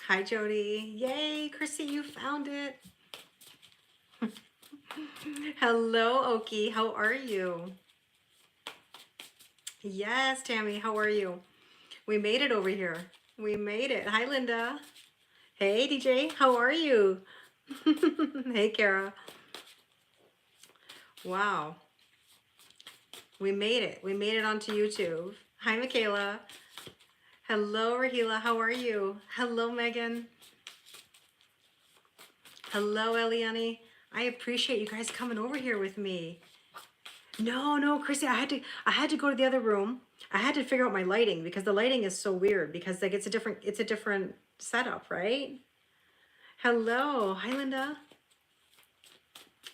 Hi, Jody. Yay, Chrissy, you found it. Hello, Oki. How are you? Yes, Tammy, how are you? We made it over here. We made it. Hi, Linda. Hey, DJ, how are you? Hey, Kara. Wow, we made it. We made it onto YouTube. Hi, Michaela. Hello, Rahila. How are you? Hello, Megan. Hello, Eliani. I appreciate you guys coming over here with me. No, Chrissy, I had to go to the other room. I had to figure out my lighting because the lighting is so weird because like it's a different setup, right? Hello. Hi, Linda.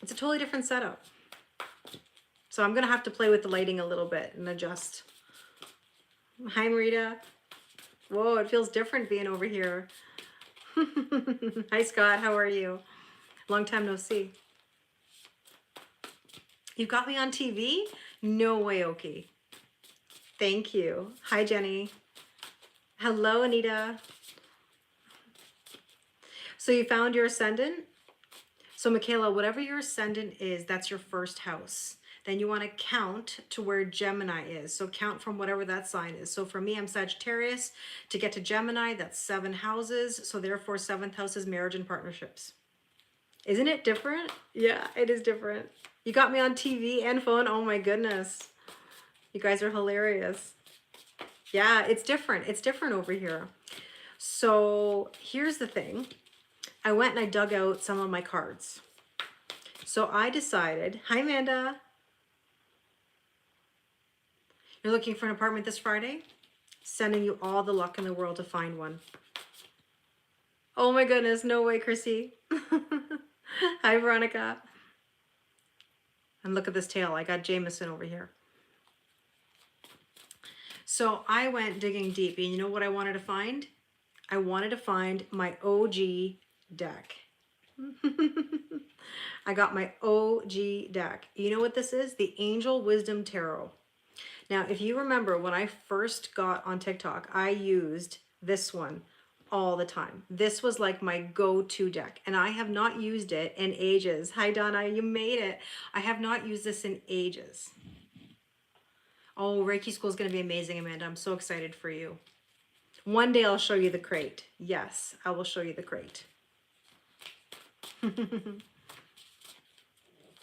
It's a totally different setup. So I'm gonna have to play with the lighting a little bit and adjust. Hi, Marita. Whoa, it feels different being over here. Hi, Scott. How are you? Long time no see. You got me on TV? No way, Oki. Thank you. Hi, Jenny. Hello, Anita. So you found your ascendant? So Michaela, whatever your ascendant is, that's your first house. Then you want to count to where Gemini is. So count from whatever that sign is. So for me, I'm Sagittarius. To get to Gemini, that's 7 houses. So therefore, 7th house is marriage and partnerships. Isn't it different? Yeah, it is different. You got me on TV and phone. Oh my goodness. You guys are hilarious. Yeah, it's different. It's different over here. So here's the thing. I went and I dug out some of my cards. So I decided, hi Amanda, you're looking for an apartment this Friday? Sending you all the luck in the world to find one. Oh my goodness, no way, Chrissy. Hi Veronica. And look at this tail, I got Jameson over here. So I went digging deep, and you know what I wanted to find? I wanted to find my OG deck. I got my OG deck. You know what this is? The Angel Wisdom Tarot. Now, if you remember when I first got on TikTok, I used this one all the time. This was like my go-to deck, and I have not used it in ages. Hi, Donna, you made it. I have not used this in ages. Oh, Reiki School is going to be amazing, Amanda. I'm so excited for you. One day I'll show you the crate. Yes, I will show you the crate.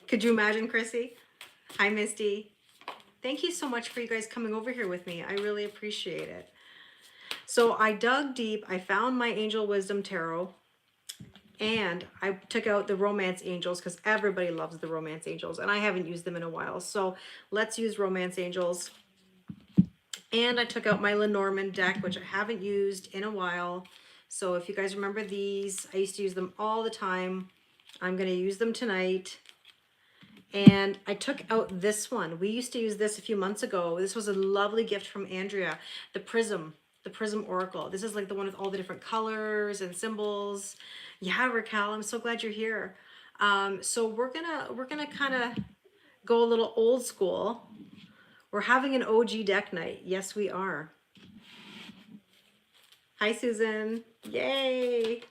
Could you imagine, Chrissy? Hi, Misty. Thank you so much for you guys coming over here with me. I really appreciate it. So I dug deep. I found my Angel Wisdom Tarot. And I took out the Romance Angels because everybody loves the Romance Angels. And I haven't used them in a while. So let's use Romance Angels. And I took out my Lenormand deck, which I haven't used in a while. So if you guys remember these, I used to use them all the time. I'm going to use them tonight. And I took out this one. We used to use this a few months ago. This was a lovely gift from Andrea. The Prism Oracle. This is like the one with all the different colors and symbols. Yeah, Raquel, I'm so glad you're here. So we're gonna kind of go a little old school. We're having an OG deck night. Yes, we are. Hi, Susan. Yay.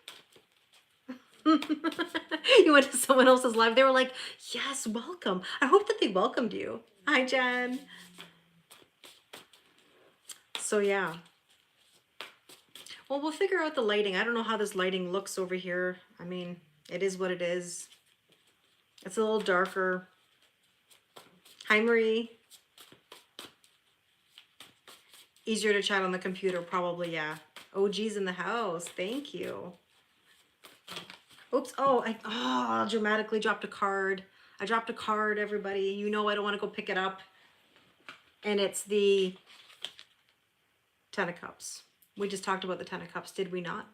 You went to someone else's live. They were like, yes, welcome. I hope that they welcomed you. Hi, Jen. So yeah. Well, we'll figure out the lighting. I don't know how this lighting looks over here. I mean, it is what it is. It's a little darker. Hi, Marie. Easier to chat on the computer, probably, yeah. OG's in the house. Thank you. Oops. Oh, I dramatically dropped a card. I dropped a card, everybody. You know I don't want to go pick it up. And it's the Ten of Cups. We just talked about the Ten of Cups, did we not?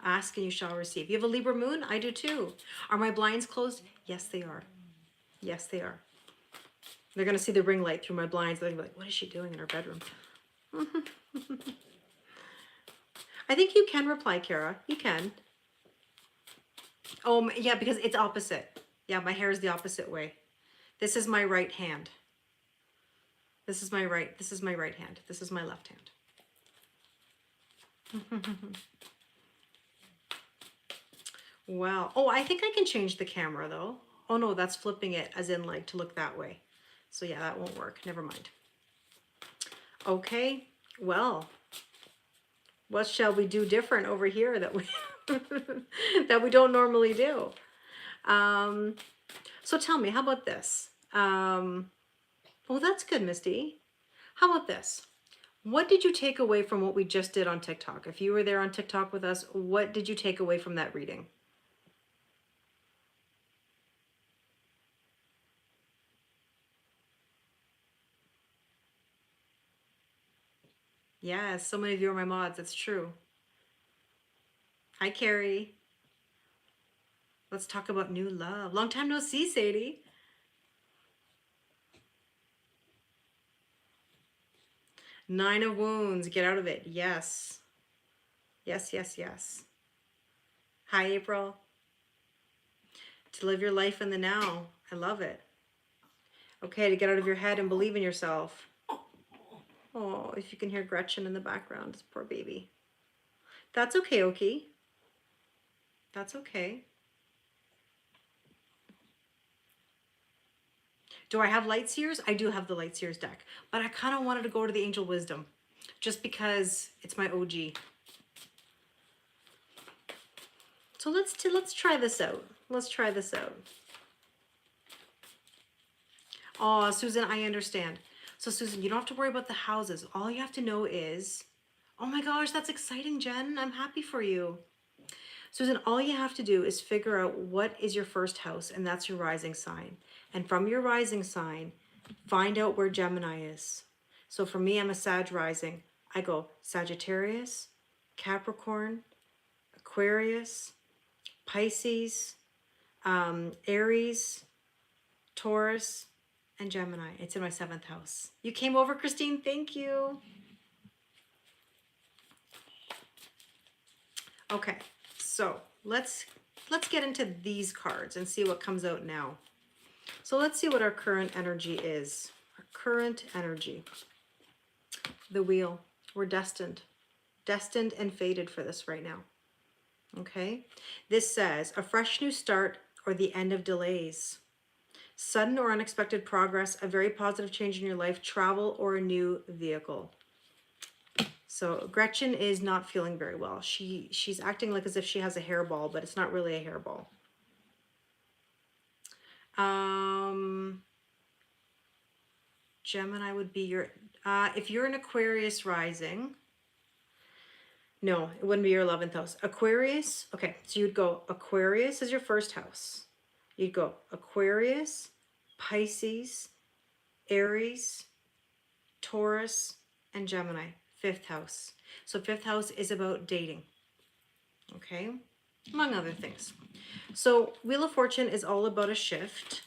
Ask and you shall receive. You have a Libra moon? I do too. Are my blinds closed? Yes, they are. Yes, they are. They're going to see the ring light through my blinds. They're going to be like, what is she doing in her bedroom? I think you can reply, Kara. You can. Oh, yeah, because it's opposite. Yeah, my hair is the opposite way. This is my right hand. This is my right hand. This is my left hand. Wow. Oh, I think I can change the camera though. Oh no, that's flipping it as in like to look that way. So yeah, that won't work. Never mind. Okay. Well, what shall we do different over here that we that we don't normally do? Um, so tell me, how about this? Well, that's good, Misty. How about this? What did you take away from what we just did on TikTok? If you were there on TikTok with us, what did you take away from that reading? Yes, so many of you are my mods. That's true. Hi, Carrie. Let's talk about new love. Long time no see, Sadie. Nine of Wounds. Get out of it. Yes. Yes, yes, yes. Hi, April. To live your life in the now. I love it. Okay, to get out of your head and believe in yourself. Oh, if you can hear Gretchen in the background, this poor baby. That's okay, Oki. That's okay. Do I have Light Seers? I do have the Light Seers deck, but I kind of wanted to go to the Angel Wisdom just because it's my OG. So let's try this out. Let's try this out. Oh, Susan, I understand. So Susan, you don't have to worry about the houses. All you have to know is, oh my gosh, that's exciting, Jen. I'm happy for you. Susan, all you have to do is figure out what is your first house, and that's your rising sign. And from your rising sign, find out where Gemini is. So for me, I'm a Sag rising. I go Sagittarius, Capricorn, Aquarius, Pisces, Aries, Taurus, and Gemini. It's in my 7th house. You came over, Christine. Thank you. Okay, so let's get into these cards and see what comes out now. So let's see what our current energy is. Our current energy. The wheel. We're destined and fated for this right now. Okay, this says a fresh new start or the end of delays. Sudden or unexpected progress, a very positive change in your life, travel, or a new vehicle. So Gretchen is not feeling very well. She's acting like as if she has a hairball, but it's not really a hairball. Gemini would be your, if you're an Aquarius rising, no, it wouldn't be your 11th house. Aquarius, okay, so you'd go Aquarius as your first house. You'd go Aquarius, Pisces, Aries, Taurus, and Gemini, 5th house. So 5th house is about dating, okay, among other things. So Wheel of Fortune is all about a shift.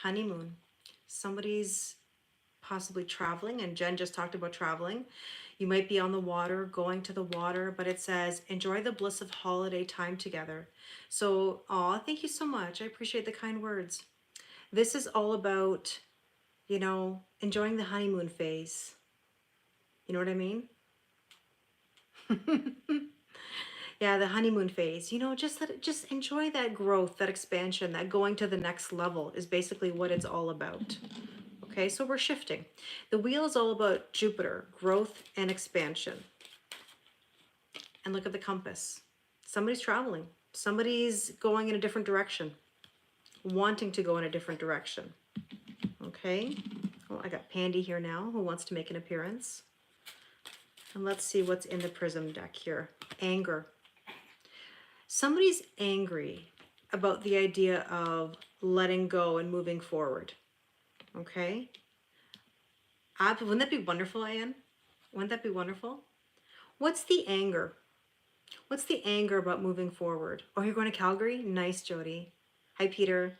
Honeymoon. Somebody's possibly traveling, and Jen just talked about traveling. You might be on the water, going to the water, but it says enjoy the bliss of holiday time together. So, thank you so much. I appreciate the kind words. This is all about, you know, enjoying the honeymoon phase. You know what I mean? Yeah, the honeymoon phase. You know, just enjoy that growth, that expansion, that going to the next level is basically what it's all about. Okay, so we're shifting. The wheel is all about Jupiter, growth and expansion. And look at the compass. Somebody's traveling. Somebody's going in a different direction, wanting to go in a different direction. Okay, well, I got Pandy here now who wants to make an appearance. And let's see what's in the Prism deck here. Anger. Somebody's angry about the idea of letting go and moving forward. Okay? Wouldn't that be wonderful, Anne? Wouldn't that be wonderful? What's the anger? What's the anger about moving forward? Oh, you're going to Calgary? Nice, Jody. Hi, Peter.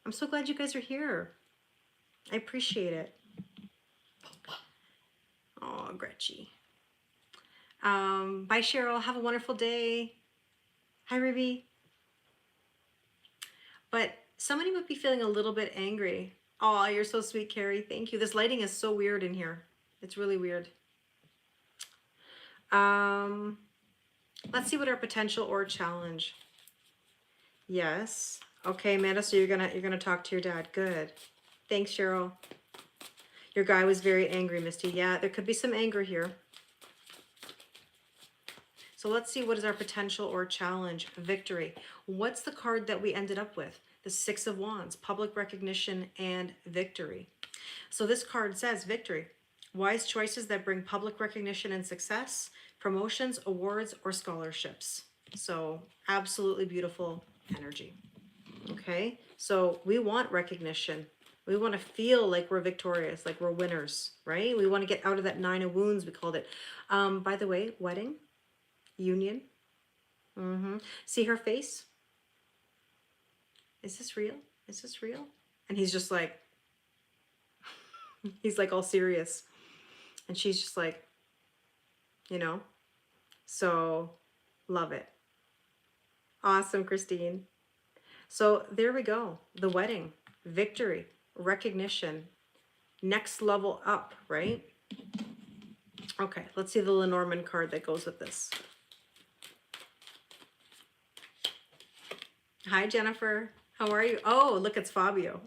I'm so glad you guys are here. I appreciate it. Oh, Gretchy. Bye, Cheryl. Have a wonderful day. Hi, Ruby. But somebody would be feeling a little bit angry. Oh, you're so sweet, Carrie. Thank you. This lighting is so weird in here. It's really weird. Let's see what our potential or challenge. Yes. Okay, Amanda, so you're gonna talk to your dad. Good. Thanks, Cheryl. Your guy was very angry, Misty. Yeah, there could be some anger here. So let's see what is our potential or challenge. Victory. What's the card that we ended up with? The Six of Wands, public recognition and victory. So this card says victory. Wise choices that bring public recognition and success, promotions, awards, or scholarships. So absolutely beautiful energy. Okay, so we want recognition. We want to feel like we're victorious, like we're winners, right? We want to get out of that Nine of Wounds, we called it. By the way, wedding, union. See her face? Is this real? Is this real? And he's like all serious. And she's just like, you know, so love it. Awesome, Christine. So there we go. The wedding, victory, recognition, next level up, right? Okay, let's see the Lenormand card that goes with this. Hi, Jennifer. How are you? Oh, look, it's Fabio.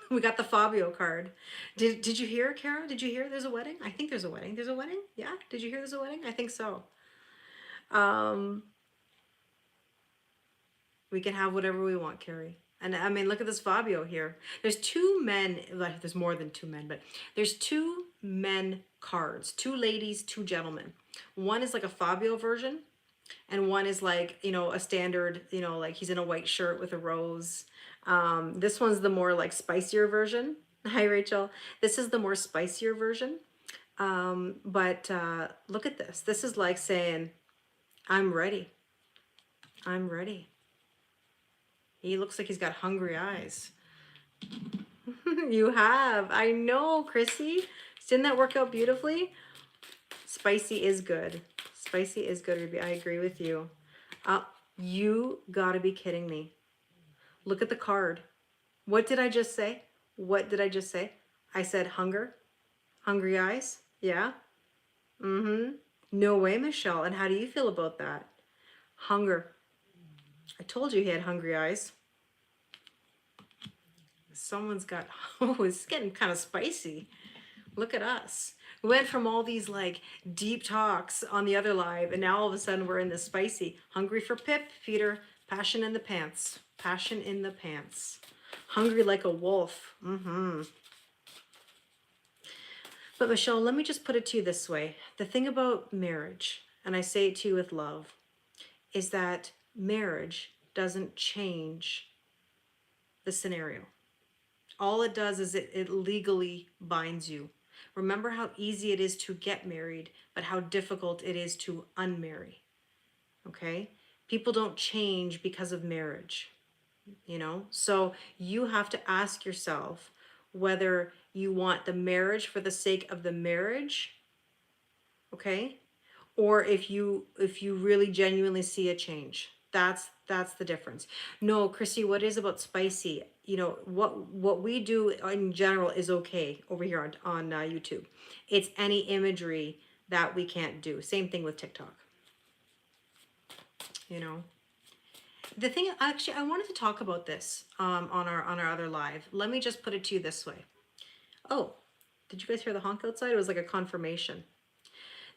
We got the Fabio card. Did you hear, Kara? Did you hear there's a wedding? I think there's a wedding. There's a wedding? Yeah? Did you hear there's a wedding? I think so. We can have whatever we want, Carrie. And I mean, look at this Fabio here. There's two men, like, there's more than two men, but there's two men cards, two ladies, two gentlemen. One is like a Fabio version, and one is like, you know, a standard, you know, like he's in a white shirt with a rose. This one's the more like spicier version. Hi, Rachel. This is the more spicier version. But look at this. This is like saying, I'm ready. I'm ready. He looks like he's got hungry eyes. You have. I know, Chrissy. Didn't that work out beautifully? Spicy is good. Spicy is good, Ruby. I agree with you. You gotta be kidding me. Look at the card. What did I just say? What did I just say? I said hunger. Hungry eyes. Yeah. No way, Michelle. And how do you feel about that? Hunger. I told you he had hungry eyes. Someone's got, oh, it's getting kind of spicy. Look at us. We went from all these like deep talks on the other live, and now all of a sudden we're in this spicy. Hungry for Pip, Peter. Passion in the pants. Passion in the pants. Hungry like a wolf. But Michelle, let me just put it to you this way. The thing about marriage, and I say it to you with love, is that marriage doesn't change the scenario. All it does is it legally binds you. Remember how easy it is to get married, but how difficult it is to unmarry. Okay? People don't change because of marriage, you know? So you have to ask yourself whether you want the marriage for the sake of the marriage, okay? Or if you really genuinely see a change. That's the difference. No, Chrissy, what is about spicy? You know, what we do in general is okay over here on YouTube. It's any imagery that we can't do. Same thing with TikTok. You know, the thing, actually, I wanted to talk about this on our other live. Let me just put it to you this way. Oh, did you guys hear the honk outside? It was like a confirmation.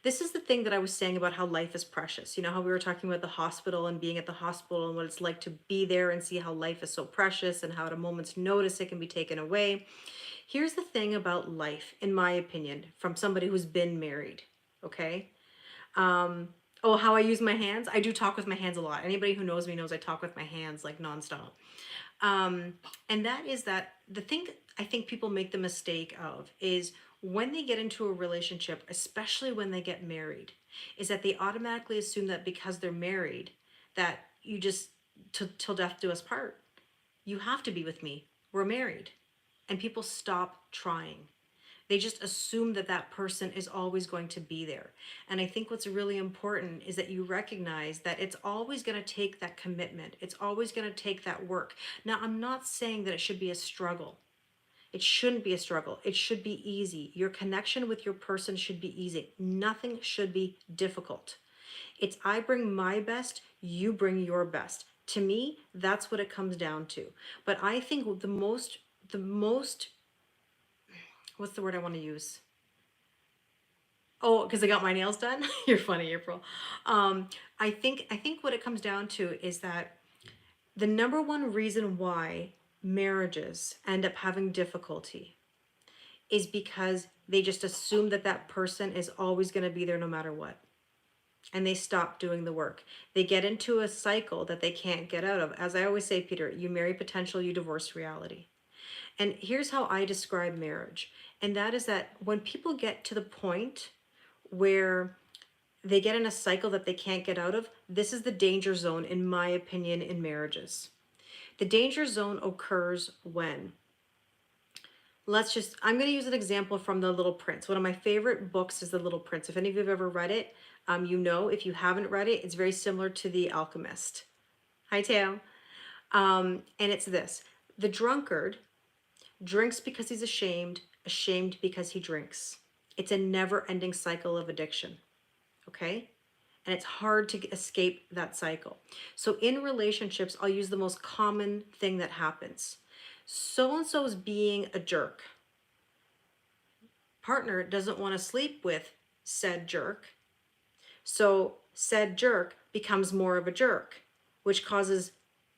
This is the thing that I was saying about how life is precious. You know, how we were talking about the hospital and being at the hospital and what it's like to be there and see how life is so precious and how at a moment's notice it can be taken away. Here's the thing about life, in my opinion, from somebody who's been married, okay? Oh, how I use my hands? I do talk with my hands a lot. Anybody who knows me knows I talk with my hands like nonstop. And that is that the thing I think people make the mistake of is when they get into a relationship, especially when they get married, is that they automatically assume that because they're married, that you just, till death do us part. You have to be with me. We're married. And people stop trying. They just assume that that person is always going to be there. And I think what's really important is that you recognize that it's always going to take that commitment. It's always going to take that work. Now, I'm not saying that it should be a struggle. It shouldn't be a struggle. It should be easy. Your connection with your person should be easy. Nothing should be difficult. It's I bring my best, you bring your best. To me, that's what it comes down to. But I think the most, what's the word I want to use? Oh, because I got my nails done. You're funny, April. I think what it comes down to is that the number one reason why marriages end up having difficulty is because they just assume that that person is always going to be there no matter what. And they stop doing the work. They get into a cycle that they can't get out of. As I always say, Peter, you marry potential, you divorce reality. And here's how I describe marriage. And that is that when people get to the point where they get in a cycle that they can't get out of, this is the danger zone, in my opinion, in marriages. The danger zone occurs when, I'm going to use an example from The Little Prince. One of my favorite books is The Little Prince. If any of you have ever read it, you know. If you haven't read it, it's very similar to The Alchemist. Hi, Tam. And it's this: the drunkard drinks because he's ashamed, ashamed because he drinks. It's a never-ending cycle of addiction, okay? And it's hard to escape that cycle. So in relationships, I'll use the most common thing that happens. So-and-so is being a jerk. Partner doesn't want to sleep with said jerk. So said jerk becomes more of a jerk, which causes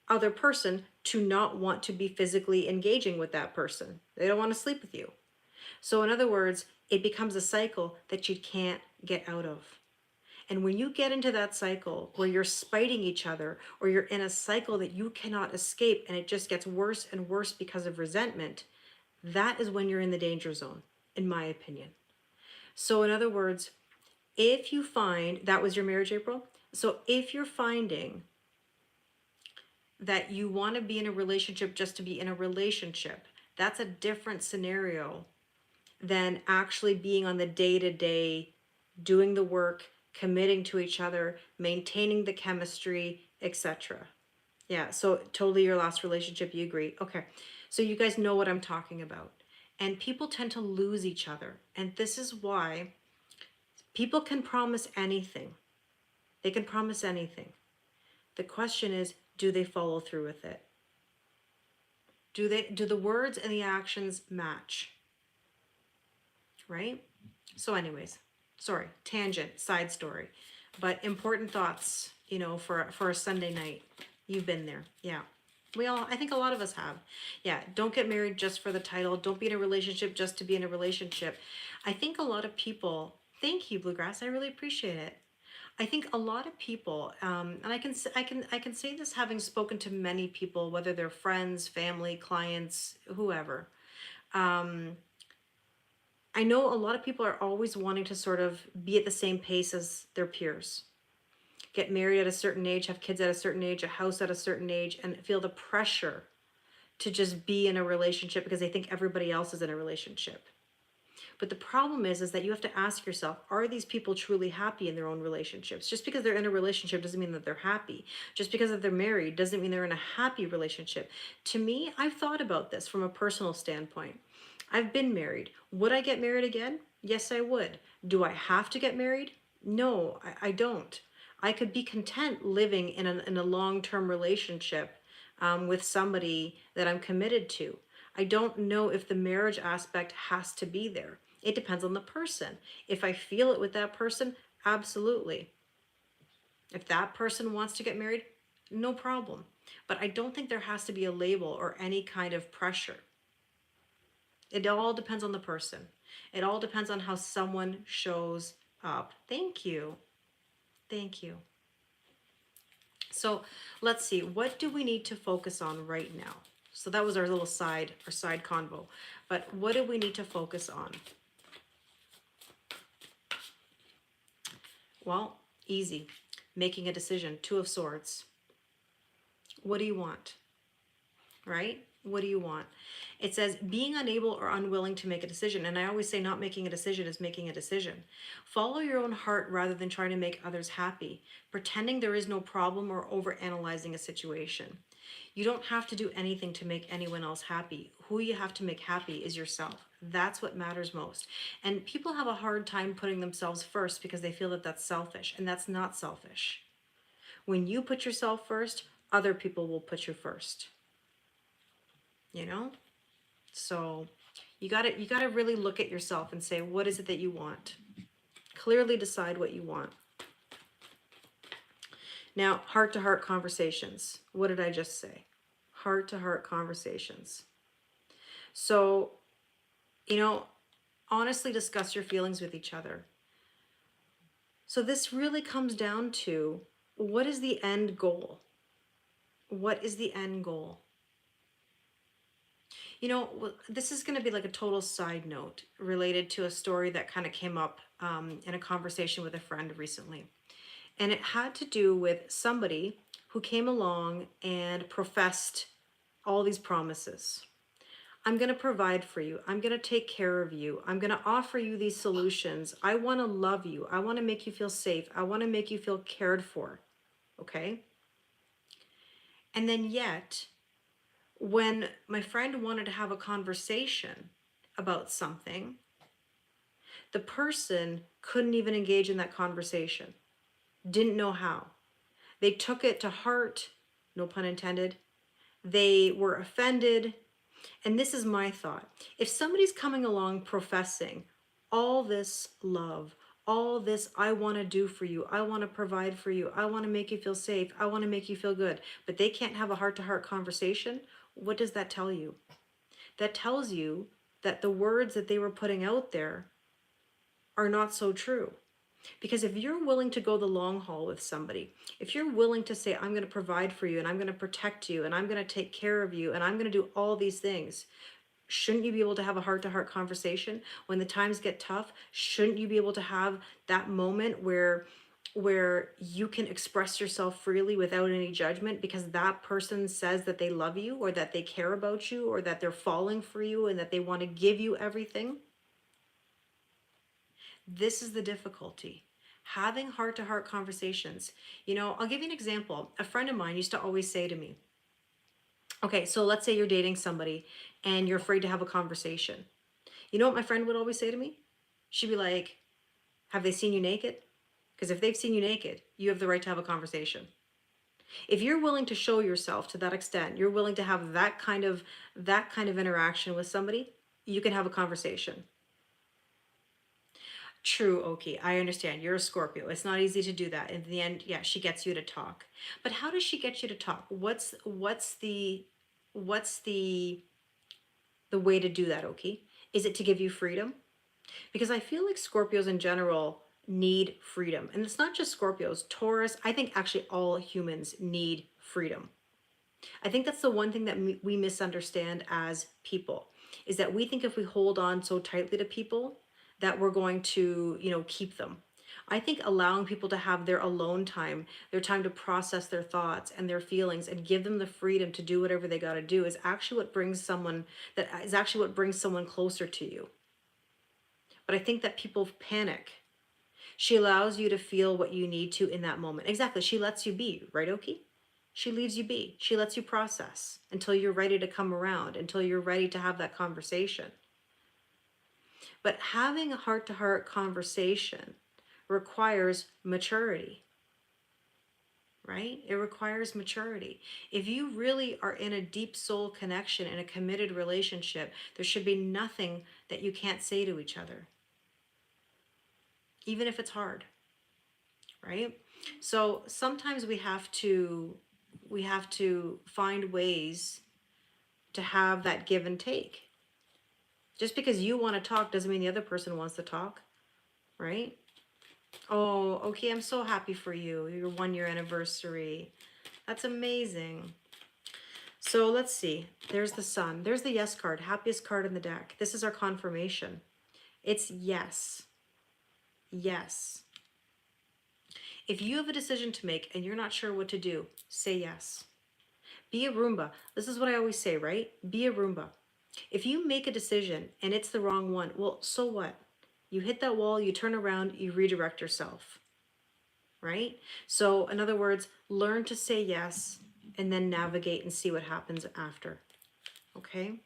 other person to not want to be physically engaging with that person. They don't want to sleep with you. So in other words, it becomes a cycle that you can't get out of. And when you get into that cycle where you're spiting each other, or you're in a cycle that you cannot escape and it just gets worse and worse because of resentment, that is when you're in the danger zone, in my opinion. So in other words, if you find, that was your marriage, April? So if you're finding that you want to be in a relationship just to be in a relationship, that's a different scenario than actually being on the day-to-day, doing the work, committing to each other, maintaining the chemistry, etc. Yeah, so totally your last relationship, you agree. Okay, so you guys know what I'm talking about. And people tend to lose each other. And this is why people can promise anything. They can promise anything. The question is, do they follow through with it? Do the words and the actions match? Right? So anyways, sorry, tangent, side story, but important thoughts, for a Sunday night. You've been there. Yeah. I think a lot of us have. Yeah. Don't get married just for the title. Don't be in a relationship just to be in a relationship. I think a lot of people, thank you, Bluegrass. I really appreciate it. I think a lot of people, and I can say this having spoken to many people, whether they're friends, family, clients, whoever. I know a lot of people are always wanting to sort of be at the same pace as their peers. Get married at a certain age, have kids at a certain age, a house at a certain age, and feel the pressure to just be in a relationship because they think everybody else is in a relationship. But the problem is that you have to ask yourself, are these people truly happy in their own relationships? Just because they're in a relationship doesn't mean that they're happy. Just because they're married doesn't mean they're in a happy relationship. To me, I've thought about this from a personal standpoint. I've been married. Would I get married again? Yes, I would. Do I have to get married? No, I don't. I could be content living in a long-term relationship with somebody that I'm committed to. I don't know if the marriage aspect has to be there. It depends on the person. If I feel it with that person, absolutely. If that person wants to get married, no problem. But I don't think there has to be a label or any kind of pressure. It all depends on the person. It all depends on how someone shows up. Thank you. Thank you. So let's see, what do we need to focus on right now? So that was our little side convo. But what do we need to focus on? Well, easy. Making a decision. Two of Swords. What do you want? Right? What do you want? It says being unable or unwilling to make a decision. And I always say not making a decision is making a decision. Follow your own heart rather than trying to make others happy, pretending there is no problem or over analyzing a situation. You don't have to do anything to make anyone else happy. Who you have to make happy is yourself. That's what matters most. And people have a hard time putting themselves first because they feel that that's selfish, and that's not selfish. When you put yourself first, other people will put you first. You know? So you got to really look at yourself and say, what is it that you want? Clearly decide what you want. Now, heart-to-heart conversations. What did I just say? Heart-to-heart conversations. So, honestly discuss your feelings with each other. So this really comes down to, what is the end goal? What is the end goal? This is going to be like a total side note related to a story that kind of came up in a conversation with a friend recently. And it had to do with somebody who came along and professed all these promises. I'm going to provide for you. I'm going to take care of you. I'm going to offer you these solutions. I want to love you. I want to make you feel safe. I want to make you feel cared for. Okay? And then yet, when my friend wanted to have a conversation about something, the person couldn't even engage in that conversation, didn't know how. They took it to heart, no pun intended. They were offended. And this is my thought. If somebody's coming along professing all this love, all this I want to do for you, I want to provide for you, I want to make you feel safe, I want to make you feel good, but they can't have a heart-to-heart conversation, what does that tell you? That tells you that the words that they were putting out there are not so true. Because if you're willing to go the long haul with somebody, if you're willing to say, I'm going to provide for you and I'm going to protect you and I'm going to take care of you and I'm going to do all these things, shouldn't you be able to have a heart-to-heart conversation when the times get tough? Shouldn't you be able to have that moment where you can express yourself freely without any judgment because that person says that they love you or that they care about you or that they're falling for you and that they want to give you everything? This is the difficulty. Having heart-to-heart conversations. I'll give you an example. A friend of mine used to always say to me, okay, so let's say you're dating somebody and you're afraid to have a conversation. You know what my friend would always say to me? She'd be like, have they seen you naked? Because if they've seen you naked, you have the right to have a conversation. If you're willing to show yourself to that extent, you're willing to have that kind of interaction with somebody, you can have a conversation. True, Oki. I understand. You're a Scorpio. It's not easy to do that. In the end, yeah, she gets you to talk. But how does she get you to talk? What's the way to do that, Oki? Is it to give you freedom? Because I feel like Scorpios in general need freedom. And it's not just Scorpios, Taurus, I think actually all humans need freedom. I think that's the one thing that we misunderstand as people, is that we think if we hold on so tightly to people that we're going to, keep them. I think allowing people to have their alone time, their time to process their thoughts and their feelings and give them the freedom to do whatever they got to do is actually what brings someone closer to you. But I think that people panic. She allows you to feel what you need to in that moment. Exactly. She lets you be, right, Oki? She leaves you be. She lets you process until you're ready to come around, until you're ready to have that conversation. But having a heart-to-heart conversation requires maturity, right? It requires maturity. If you really are in a deep soul connection, in a committed relationship, there should be nothing that you can't say to each other, even if it's hard, right? So sometimes we have to find ways to have that give and take. Just because you want to talk doesn't mean the other person wants to talk, right? Oh, okay, I'm so happy for you. Your 1-year anniversary. That's amazing. So let's see. There's the sun. There's the yes card, happiest card in the deck. This is our confirmation. It's yes. Yes. If you have a decision to make and you're not sure what to do, say yes. Be a Roomba. This is what I always say, right? Be a Roomba. If you make a decision and it's the wrong one, well, so what? You hit that wall, you turn around, you redirect yourself, right? So, in other words, learn to say yes and then navigate and see what happens after, okay?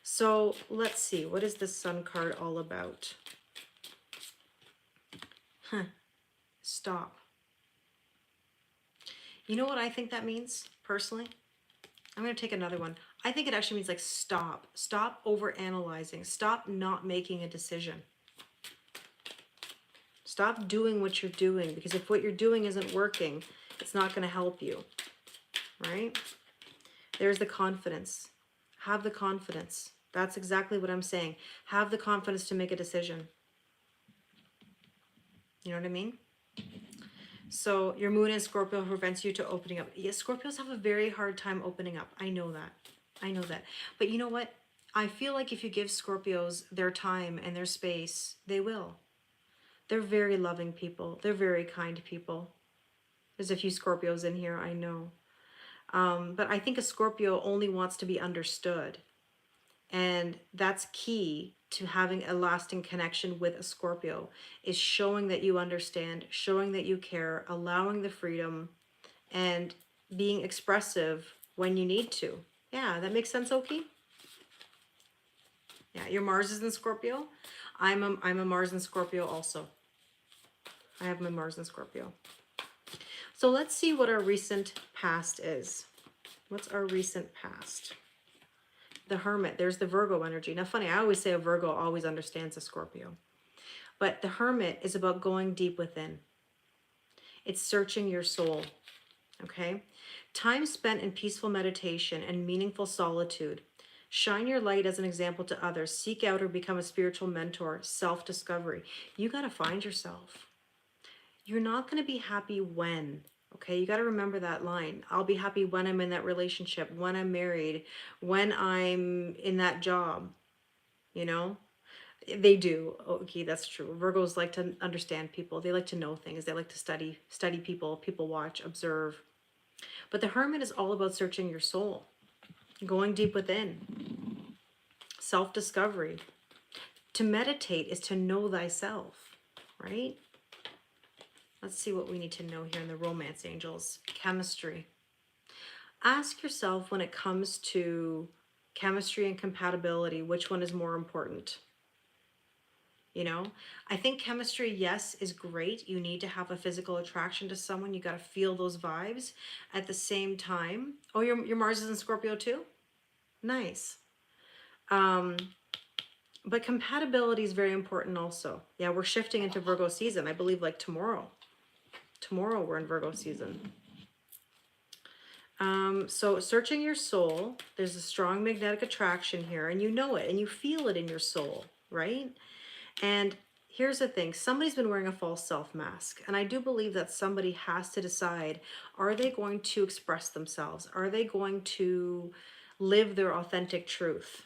So, let's see. What is this Sun card all about? Stop. You know what I think that means, personally? I'm going to take another one. I think it actually means like stop. Stop over-analyzing. Stop not making a decision. Stop doing what you're doing, because if what you're doing isn't working, it's not going to help you, right? There's the confidence. Have the confidence. That's exactly what I'm saying. Have the confidence to make a decision. You know what I mean? So your moon in Scorpio prevents you to opening up. Yes, Scorpios have a very hard time opening up. I know that. I know that. But you know what? I feel like if you give Scorpios their time and their space, they will. They're very loving people. They're very kind people. There's a few Scorpios in here, I know. But I think a Scorpio only wants to be understood. And that's key to having a lasting connection with a Scorpio, is showing that you understand, showing that you care, allowing the freedom, and being expressive when you need to. Yeah, that makes sense, Oki? Yeah, your Mars is in Scorpio. I'm a Mars in Scorpio also. I have my Mars in Scorpio. So let's see what our recent past is. What's our recent past? The Hermit. There's the Virgo energy. Now, funny, I always say a Virgo always understands a Scorpio. But the Hermit is about going deep within. It's searching your soul, okay? Time spent in peaceful meditation and meaningful solitude. Shine your light as an example to others. Seek out or become a spiritual mentor. Self-discovery. You got to find yourself. You're not going to be happy when, okay? You got to remember that line. I'll be happy when I'm in that relationship, when I'm married, when I'm in that job, you know? They do. Okay, that's true. Virgos like to understand people. They like to know things. They like to study people watch, observe. But the Hermit is all about searching your soul, going deep within, self-discovery. To meditate is to know thyself, right? Let's see what we need to know here in the Romance Angels. Chemistry. Ask yourself, when it comes to chemistry and compatibility, which one is more important? You know, I think chemistry, yes, is great. You need to have a physical attraction to someone. You got to feel those vibes. At the same time, oh, your Mars is in Scorpio too? Nice. But compatibility is very important also. Yeah, we're shifting into Virgo season. I believe like tomorrow. Tomorrow we're in Virgo season. So searching your soul, there's a strong magnetic attraction here, and you know it, and you feel it in your soul, right? And here's the thing, somebody's been wearing a false self mask, and I do believe that somebody has to decide, are they going to express themselves? Are they going to live their authentic truth?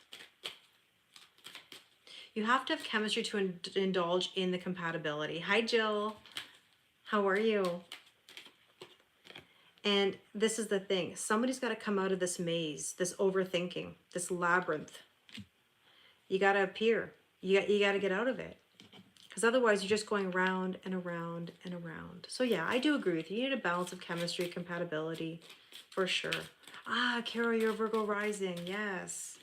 You have to have chemistry to indulge in the compatibility. Hi, Jill. How are you? And this is the thing. Somebody's got to come out of this maze, this overthinking, this labyrinth. You got to appear. You got to get out of it. Because otherwise, you're just going round and around and around. So yeah, I do agree with you. You need a balance of chemistry, compatibility, for sure. Ah, Carol, you're Virgo rising. Yes.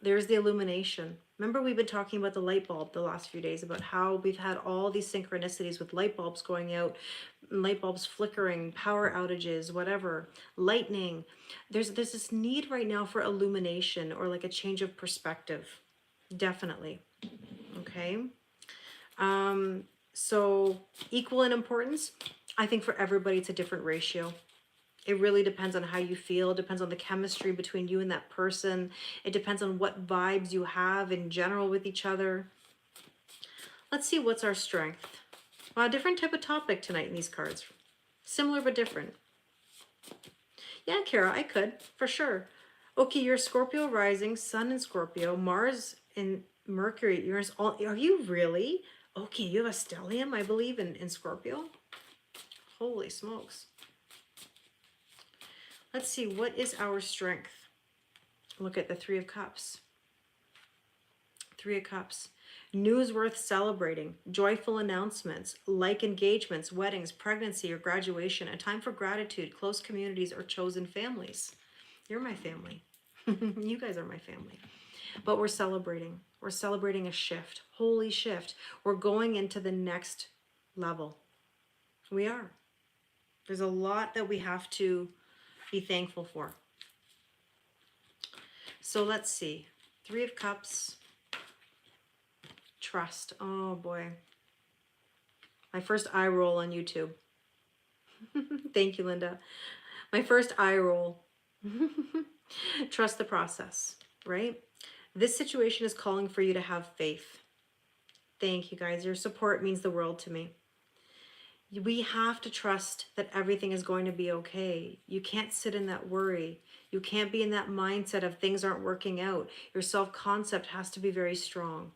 There's the illumination. Remember, we've been talking about the light bulb the last few days, about how we've had all these synchronicities with light bulbs going out, light bulbs flickering, power outages, whatever, lightning. There's this need right now for illumination, or like a change of perspective. Definitely. Okay. So equal in importance, I think for everybody it's a different ratio. It really depends on how you feel. It depends on the chemistry between you and that person. It depends on what vibes you have in general with each other. Let's see, what's our strength? Well, a different type of topic tonight in these cards. Similar but different. Yeah, Kara, I could, for sure. Okay, you're Scorpio rising, Sun in Scorpio, Mars in Mercury, Uranus. Are you really? Okay, you have a stellium, I believe, in Scorpio. Holy smokes. Let's see, what is our strength? Look at the Three of Cups. Three of Cups. News worth celebrating, joyful announcements, like engagements, weddings, pregnancy, or graduation, a time for gratitude, close communities, or chosen families. You're my family. You guys are my family. But we're celebrating. We're celebrating a shift, holy shift. We're going into the next level. We are. There's a lot that we have to be thankful for. So let's see. Three of Cups. Trust. Oh boy. My first eye roll on YouTube. Thank you, Linda. My first eye roll. Trust the process, right? This situation is calling for you to have faith. Thank you, guys. Your support means the world to me. We have to trust that everything is going to be okay. You can't sit in that worry. You can't be in that mindset of things aren't working out. Your self-concept has to be very strong.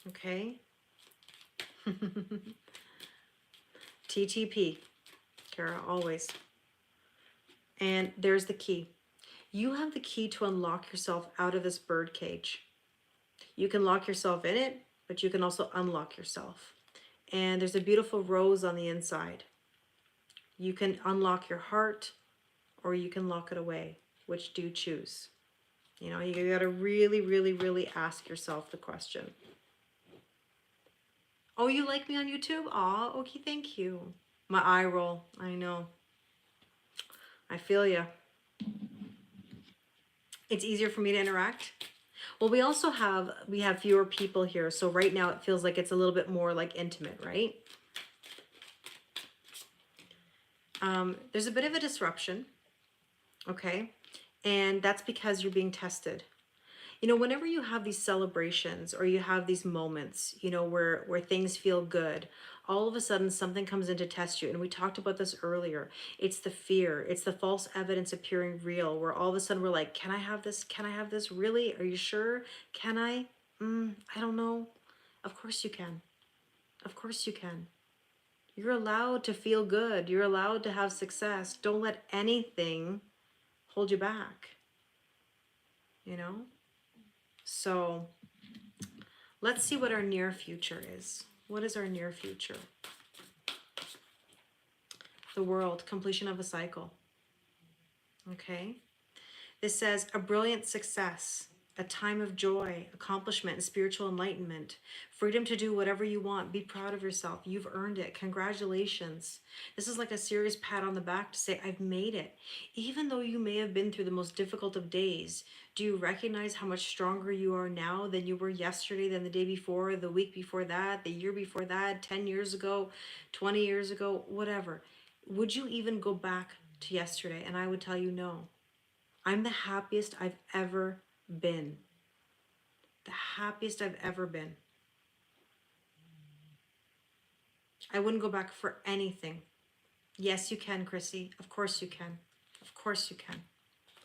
Okay? TTP, Kara, always. And there's the key. You have the key to unlock yourself out of this bird cage. You can lock yourself in it, but you can also unlock yourself. And there's a beautiful rose on the inside. You can unlock your heart, or you can lock it away. Which do you choose? You know, you got to really, really, really ask yourself the question. Oh, you like me on YouTube? Aw, okay, thank you. My eye roll, I know. I feel ya. It's easier for me to interact. Well, we also have fewer people here. So right now it feels like it's a little bit more like intimate, right? There's a bit of a disruption, okay? And that's because you're being tested. You know, whenever you have these celebrations or you have these moments, you know, where things feel good, all of a sudden something comes in to test you. And we talked about this earlier. It's the fear. It's the false evidence appearing real, where all of a sudden we're like, can I have this? Can I have this? Really? Are you sure? Can I? I don't know. Of course you can. Of course you can. You're allowed to feel good. You're allowed to have success. Don't let anything hold you back. You know? So let's see what our near future is. What is our near future? The world, completion of a cycle. Okay. This says a brilliant success, a time of joy, accomplishment, and spiritual enlightenment, freedom to do whatever you want. Be proud of yourself. You've earned it. Congratulations. This is like a serious pat on the back to say, I've made it. Even though you may have been through the most difficult of days, do you recognize how much stronger you are now than you were yesterday, than the day before, the week before that, the year before that, 10 years ago, 20 years ago, whatever? Would you even go back to yesterday? And I would tell you no. I'm the happiest I've ever been. The happiest I've ever been. I wouldn't go back for anything. Yes, you can, Chrissy. Of course you can. Of course you can.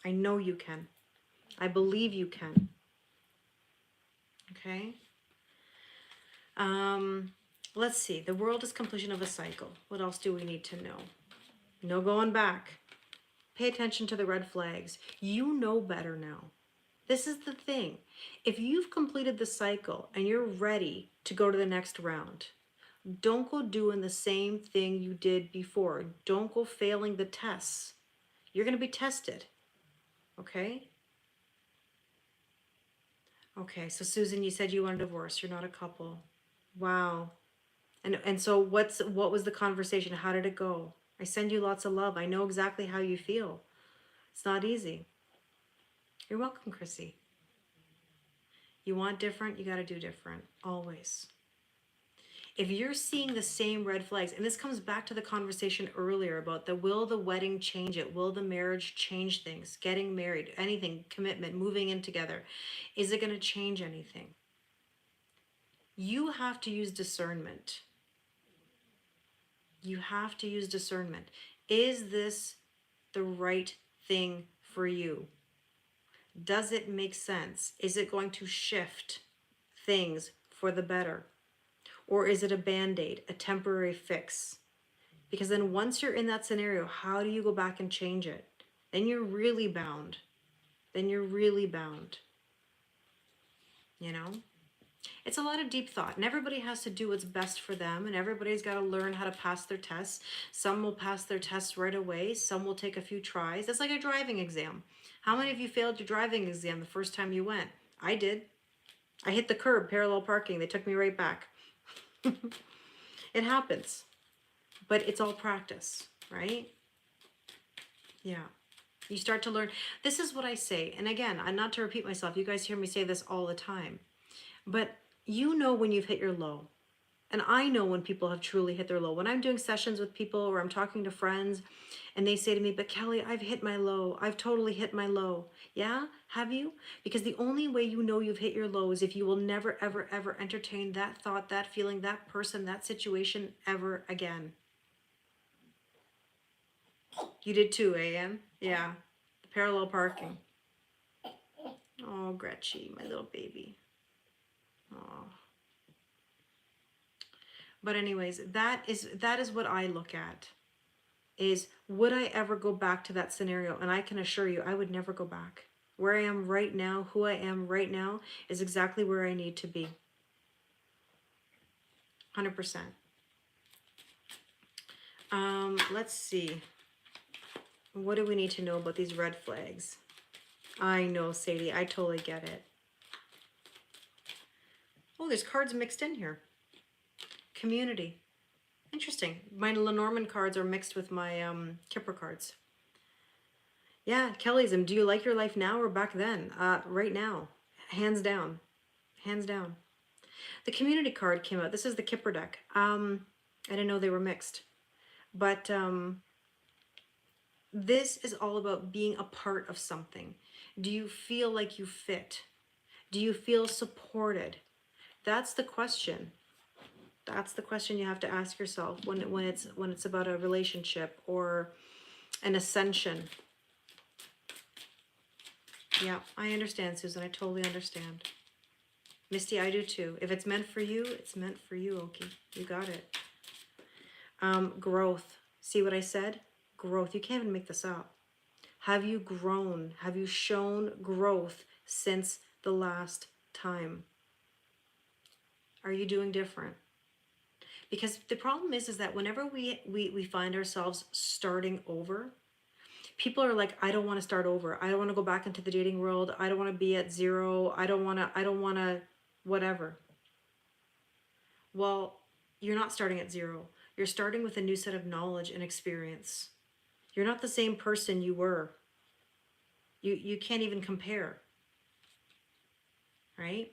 I know you can. I believe you can. Okay? Let's see. The world is completion of a cycle. What else do we need to know? No going back. Pay attention to the red flags. You know better now. This is the thing. If you've completed the cycle and you're ready to go to the next round, don't go doing the same thing you did before. Don't go failing the tests. You're going to be tested. Okay? Okay, so Susan, you said you want a divorce. You're not a couple. Wow. And so what was the conversation? How did it go? I send you lots of love. I know exactly how you feel. It's not easy. You're welcome, Chrissy. You want different, you got to do different. Always. If you're seeing the same red flags, and this comes back to the conversation earlier about will the wedding change it? Will the marriage change things? Getting married, anything, commitment, moving in together. Is it going to change anything? You have to use discernment. You have to use discernment. Is this the right thing for you? Does it make sense? Is it going to shift things for the better? Or is it a band-aid, a temporary fix? Because then once you're in that scenario, how do you go back and change it? then you're really bound. Then you're really bound. You know? It's a lot of deep thought, and everybody has to do what's best for them, and everybody's got to learn how to pass their tests. Some will pass their tests right away, some will take a few tries. It's like a driving exam. How many of you failed your driving exam the first time you went? I did. I hit the curb, parallel parking. They took me right back. It happens, but it's all practice, right? Yeah. You start to learn. This is what I say. And again, I'm not to repeat myself. You guys hear me say this all the time. But you know when you've hit your low. And I know when people have truly hit their low. When I'm doing sessions with people or I'm talking to friends and they say to me, but Kelly, I've hit my low. I've totally hit my low. Yeah, have you? Because the only way you know you've hit your low is if you will never, ever, ever entertain that thought, that feeling, that person, that situation ever again. You did too, AM? Yeah. The parallel parking. Oh, Gretchy, my little baby. Oh. But anyways, that is what I look at. Is would I ever go back to that scenario? And I can assure you, I would never go back. Where I am right now, who I am right now, is exactly where I need to be. 100%. Let's see. What do we need to know about these red flags? I know, Sadie. I totally get it. Oh, there's cards mixed in here. Community. Interesting. My Lenormand cards are mixed with my Kipper cards. Yeah, Kellyism. Do you like your life now or back then? Right now. Hands down. Hands down. The community card came out. This is the Kipper deck. I didn't know they were mixed. But this is all about being a part of something. Do you feel like you fit? Do you feel supported? That's the question. That's the question you have to ask yourself when it's about a relationship or an ascension. Yeah, I understand, Susan. I totally understand. Misty, I do too. If it's meant for you, it's meant for you, Oki. You got it. Growth. See what I said? Growth. You can't even make this up. Have you grown? Have you shown growth since the last time? Are you doing different? Because the problem is that whenever we find ourselves starting over, people are like, I don't want to start over. I don't want to go back into the dating world. I don't want to be at zero. I don't want to, whatever. Well, you're not starting at zero. You're starting with a new set of knowledge and experience. You're not the same person you were. You can't even compare. Right?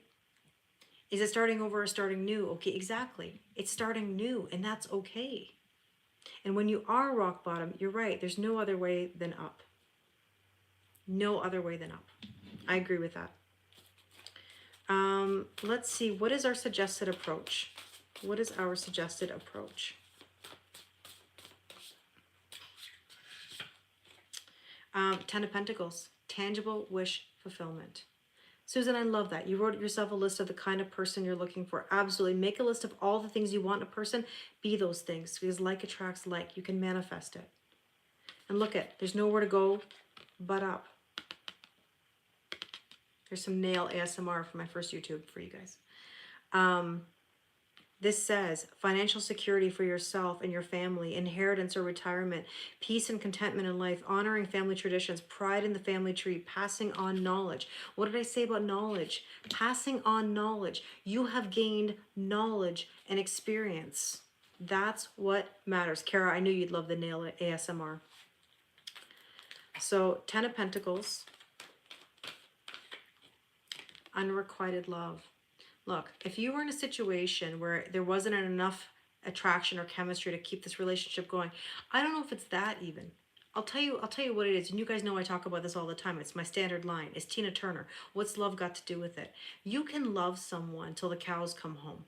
Is it starting over or starting new? Okay, exactly. It's starting new, and that's okay. And when you are rock bottom, you're right. There's no other way than up. No other way than up. I agree with that. Let's see. What is our suggested approach? What is our suggested approach? Ten of Pentacles. Tangible wish fulfillment. Susan, I love that. You wrote yourself a list of the kind of person you're looking for. Absolutely. Make a list of all the things you want in a person. Be those things, because like attracts like. You can manifest it. And look at, there's nowhere to go but up. There's some nail ASMR for my first YouTube for you guys. This says financial security for yourself and your family, inheritance or retirement, peace and contentment in life, honoring family traditions, pride in the family tree, passing on knowledge. What did I say about knowledge? Passing on knowledge. You have gained knowledge and experience. That's what matters. Kara, I knew you'd love the nail ASMR. So, Ten of Pentacles, unrequited love. Look, if you were in a situation where there wasn't enough attraction or chemistry to keep this relationship going, I don't know if it's that even. I'll tell you what it is. And you guys know I talk about this all the time. It's my standard line. It's Tina Turner. What's love got to do with it? You can love someone till the cows come home.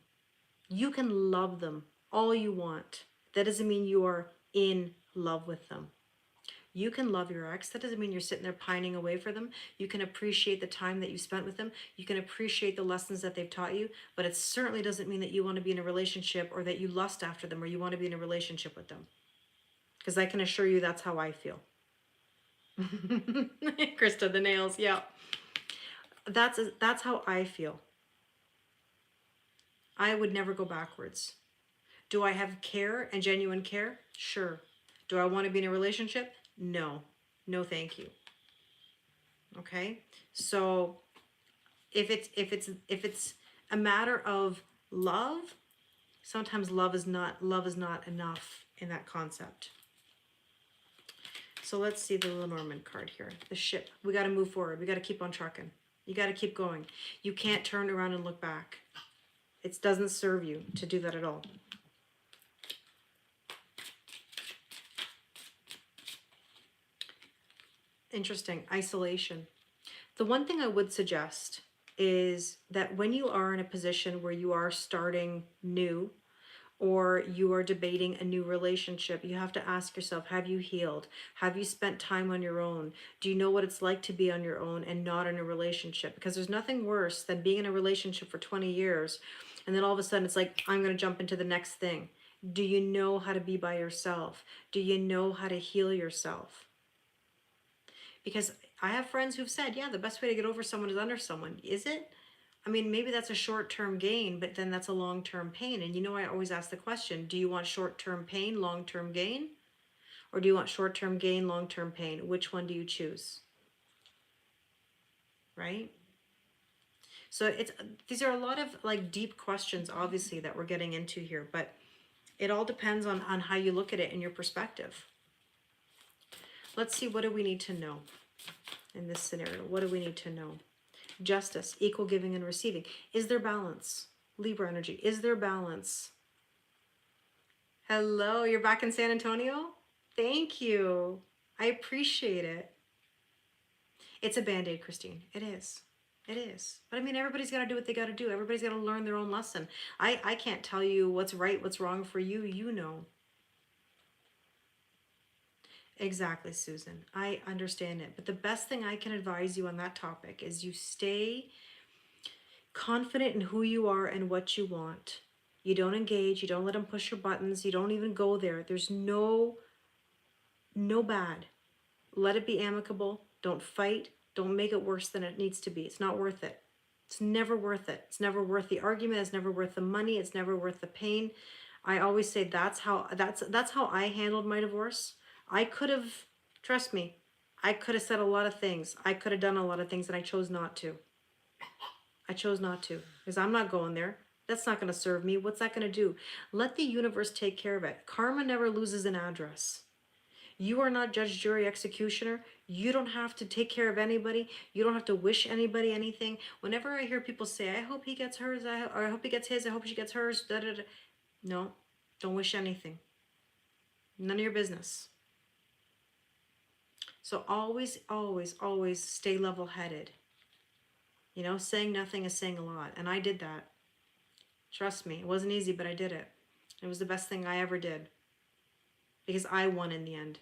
You can love them all you want. That doesn't mean you are in love with them. You can love your ex. That doesn't mean you're sitting there pining away for them. You can appreciate the time that you spent with them. You can appreciate the lessons that they've taught you, but it certainly doesn't mean that you want to be in a relationship or that you lust after them or you want to be in a relationship with them. Because I can assure you that's how I feel. Krista, the nails, yeah. That's how I feel. I would never go backwards. Do I have care and genuine care? Sure. Do I want to be in a relationship? No. No, thank you. Okay? So if it's a matter of love, sometimes love is not enough in that concept. So let's see the Lenormand card here. The ship. We got to move forward. We got to keep on trucking. You got to keep going. You can't turn around and look back. It doesn't serve you to do that at all. Interesting. Isolation. The one thing I would suggest is that when you are in a position where you are starting new, or you are debating a new relationship, you have to ask yourself, have you healed? Have you spent time on your own? Do you know what it's like to be on your own and not in a relationship? Because there's nothing worse than being in a relationship for 20 years and then all of a sudden it's like, I'm going to jump into the next thing. Do you know how to be by yourself? Do you know how to heal yourself? Because I have friends who've said, yeah, the best way to get over someone is under someone. Is it? I mean, maybe that's a short-term gain, but then that's a long-term pain. And you know, I always ask the question, do you want short-term pain, long-term gain? Or do you want short-term gain, long-term pain? Which one do you choose? Right? So these are a lot of like deep questions, obviously, that we're getting into here, but it all depends on how you look at it and your perspective. Let's see, what do we need to know in this scenario? What do we need to know? Justice, equal giving and receiving. Is there balance? Libra energy, is there balance? Hello, you're back in San Antonio? Thank you. I appreciate it. It's a Band-Aid, Christine. It is. It is. But I mean, everybody's got to do what they got to do. Everybody's got to learn their own lesson. I can't tell you what's right, what's wrong for you. You know. Exactly, Susan. I understand it. But the best thing I can advise you on that topic is you stay confident in who you are and what you want. You don't engage. You don't let them push your buttons. You don't even go there. There's no bad. Let it be amicable. Don't fight. Don't make it worse than it needs to be. It's not worth it. It's never worth it. It's never worth the argument. It's never worth the money. It's never worth the pain. I always say that's how I handled my divorce. I could have, trust me, I could have said a lot of things. I could have done a lot of things and I chose not to. I chose not to because I'm not going there. That's not going to serve me. What's that going to do? Let the universe take care of it. Karma never loses an address. You are not judge, jury, executioner. You don't have to take care of anybody. You don't have to wish anybody anything. Whenever I hear people say, I hope he gets hers, or I hope he gets his, I hope she gets hers, da, da, da. No, don't wish anything. None of your business. So always, always, always stay level-headed. You know, saying nothing is saying a lot. And I did that. Trust me, it wasn't easy, but I did it. It was the best thing I ever did. Because I won in the end.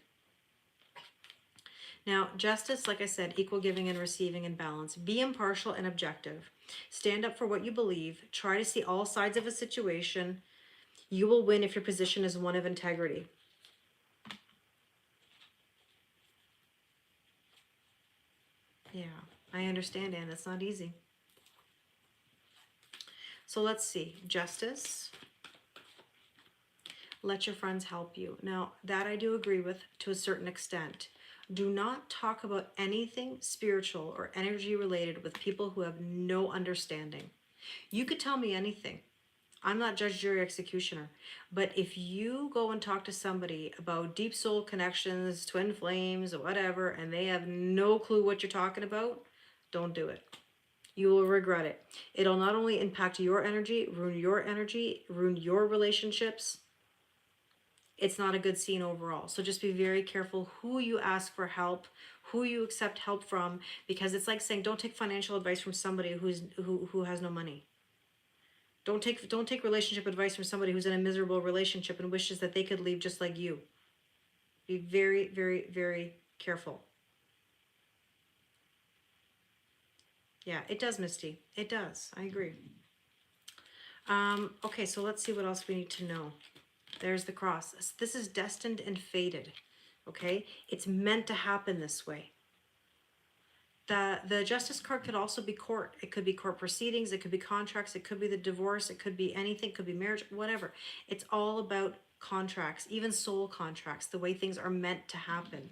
Now, justice, like I said, equal giving and receiving and balance. Be impartial and objective. Stand up for what you believe. Try to see all sides of a situation. You will win if your position is one of integrity. Yeah, I understand, Anne. It's not easy. So let's see. Justice. Let your friends help you. Now, that I do agree with to a certain extent. Do not talk about anything spiritual or energy related with people who have no understanding. You could tell me anything. I'm not judge, jury, executioner. But if you go and talk to somebody about deep soul connections, twin flames, or whatever, and they have no clue what you're talking about, don't do it. You will regret it. It'll not only impact your energy, ruin your relationships. It's not a good scene overall. So just be very careful who you ask for help, who you accept help from, because it's like saying don't take financial advice from somebody who has no money. Don't take relationship advice from somebody who's in a miserable relationship and wishes that they could leave just like you. Be very, very, very careful. Yeah, it does, Misty. It does. I agree. Okay, so let's see what else we need to know. There's the cross. This is destined and fated. Okay? It's meant to happen this way. The justice card could also be court. It could be court proceedings. It could be contracts. It could be the divorce. It could be anything. It could be marriage, whatever. It's all about contracts, even soul contracts, the way things are meant to happen.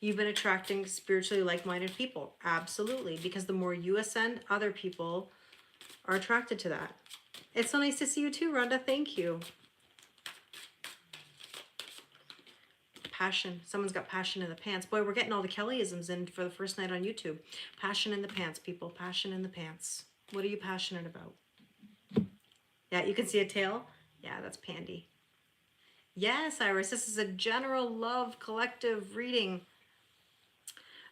You've been attracting spiritually like-minded people. Absolutely. Because the more you ascend, other people are attracted to that. It's so nice to see you too, Rhonda. Thank you. Passion. Someone's got passion in the pants. Boy, we're getting all the Kellyisms in for the first night on YouTube. Passion in the pants, people. Passion in the pants. What are you passionate about? Yeah, you can see a tail. Yeah, that's Pandy. Yes, Iris, this is a general love collective reading.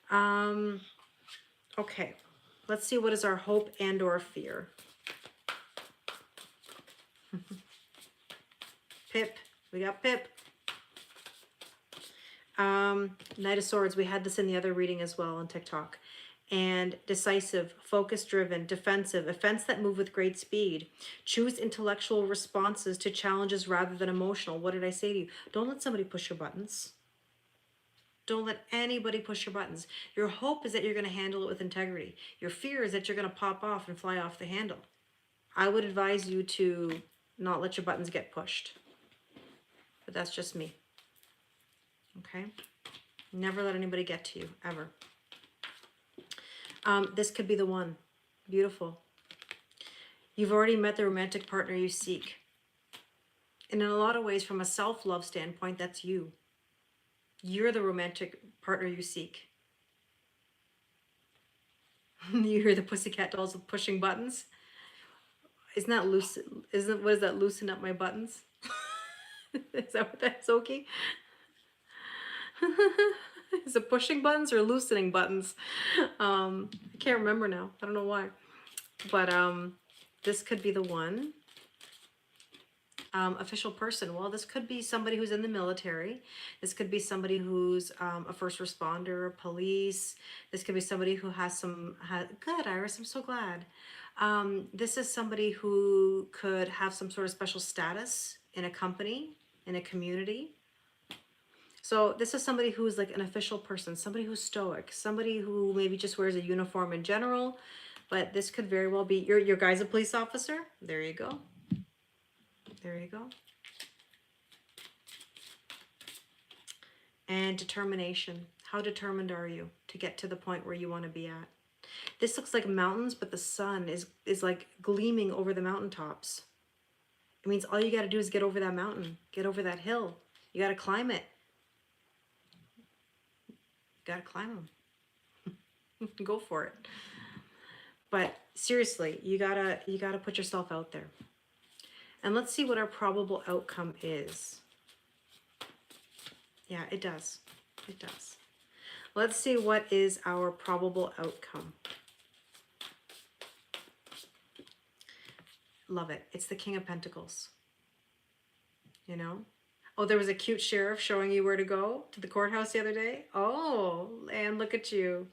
Okay, let's see what is our hope and or fear. Pip, we got Pip. Knight of Swords, we had this in the other reading as well on TikTok. And decisive, focus-driven, defensive, offense that move with great speed. Choose intellectual responses to challenges rather than emotional. What did I say to you? Don't let somebody push your buttons. Don't let anybody push your buttons. Your hope is that you're going to handle it with integrity. Your fear is that you're going to pop off and fly off the handle. I would advise you to not let your buttons get pushed. But that's just me. Okay? Never let anybody get to you, ever. This could be the one. Beautiful. You've already met the romantic partner you seek. And in a lot of ways, from a self-love standpoint, that's you. You're the romantic partner you seek. You hear the Pussycat Dolls with pushing buttons? Isn't that loose? What is that? Loosen up my buttons? Is that what that's, Oki? Is it pushing buttons or loosening buttons? I can't remember now. I don't know why. But this could be the one. Official person. Well, this could be somebody who's in the military. This could be somebody who's a first responder, police. This could be somebody who has some... Good, Iris. I'm so glad. This is somebody who could have some sort of special status in a company, in a community. So this is somebody who's like an official person, somebody who's stoic, somebody who maybe just wears a uniform in general, but this could very well be, your guy's a police officer. There you go. There you go. And determination. How determined are you to get to the point where you want to be at? This looks like mountains, but the sun is like gleaming over the mountaintops. It means all you got to do is get over that mountain, get over that hill. You got to climb it. Gotta climb them. Go for it. But seriously, you gotta put yourself out there. And let's see what our probable outcome is. Yeah, it does. It does. Let's see what is our probable outcome. Love it. It's the King of Pentacles. You know? Oh, there was a cute sheriff showing you where to go to the courthouse the other day. Oh, and look at you.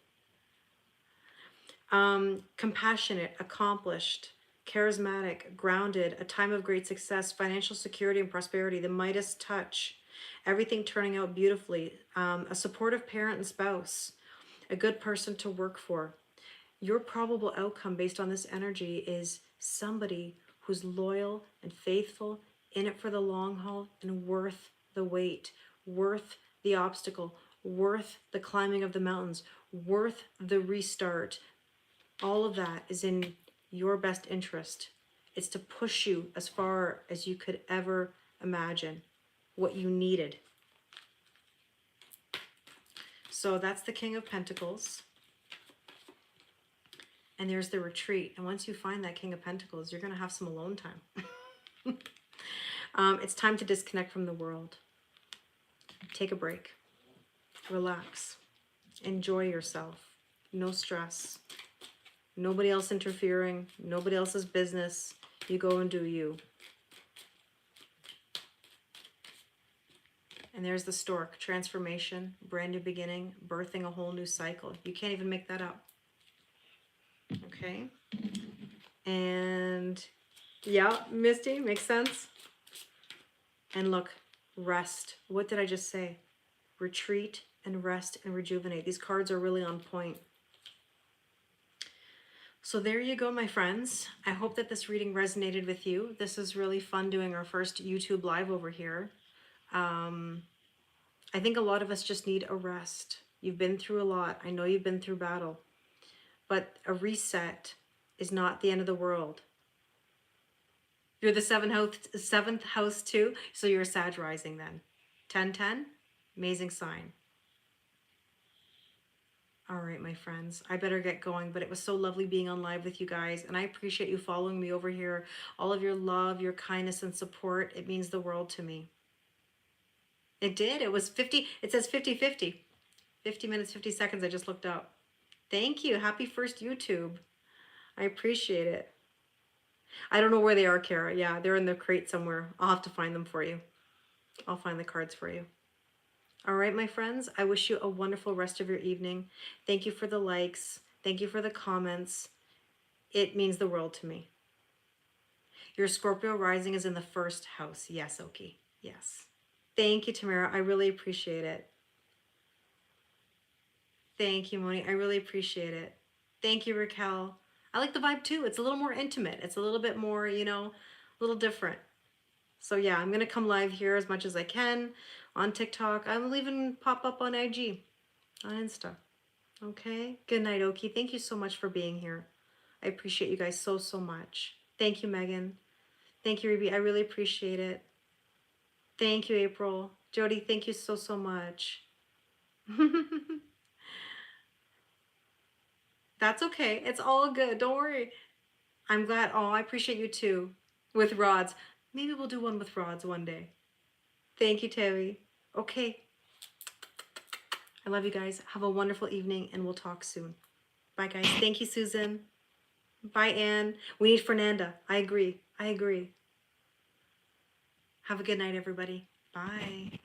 Compassionate, accomplished, charismatic, grounded, a time of great success, financial security and prosperity, the Midas touch, everything turning out beautifully, a supportive parent and spouse, a good person to work for. Your probable outcome based on this energy is somebody who's loyal and faithful, in it for the long haul, and worth the wait, worth the obstacle, worth the climbing of the mountains, worth the restart. All of that is in your best interest. It's to push you as far as you could ever imagine what you needed. So that's the King of Pentacles. And there's the retreat. And once you find that King of Pentacles, you're going to have some alone time. It's time to disconnect from the world. Take a break. Relax. Enjoy yourself. No stress. Nobody else interfering. Nobody else's business. You go and do you. And there's the Stork. Transformation. Brand new beginning. Birthing a whole new cycle. You can't even make that up. Okay. And yeah, Misty, makes sense. And look, rest. What did I just say? Retreat and rest and rejuvenate. These cards are really on point. So there you go, my friends. I hope that this reading resonated with you. This is really fun doing our first YouTube live over here. I think a lot of us just need a rest. You've been through a lot. I know you've been through battle. But a reset is not the end of the world. You're the seventh house too, so you're a Sag rising then. 10-10, amazing sign. All right, my friends, I better get going, but it was so lovely being on live with you guys, and I appreciate you following me over here. All of your love, your kindness, and support, it means the world to me. It did. It was 50. It says 50-50. 50 minutes, 50 seconds. I just looked up. Thank you. Happy first YouTube. I appreciate it. I don't know where they are, Kara. Yeah, they're in the crate somewhere. I'll have to find them for you. I'll find the cards for you. All right, my friends, I wish you a wonderful rest of your evening. Thank you for the likes. Thank you for the comments. It means the world to me. Your Scorpio rising is in the first house. Yes, Oki. Yes. Thank you, Tamara. I really appreciate it. Thank you, Moni. I really appreciate it. Thank you, Raquel. I like the vibe too. It's a little more intimate. It's a little bit more, you know, a little different. So yeah, I'm going to come live here as much as I can on TikTok. I will even pop up on IG, on Insta. Okay. Good night, Oki. Thank you so much for being here. I appreciate you guys so, so much. Thank you, Megan. Thank you, Ruby. I really appreciate it. Thank you, April. Jody, thank you so, so much. That's okay. It's all good. Don't worry. I'm glad. Oh, I appreciate you too. With rods. Maybe we'll do one with rods one day. Thank you, Terry. Okay. I love you guys. Have a wonderful evening and we'll talk soon. Bye, guys. Thank you, Susan. Bye, Anne. We need Fernanda. I agree. I agree. Have a good night, everybody. Bye.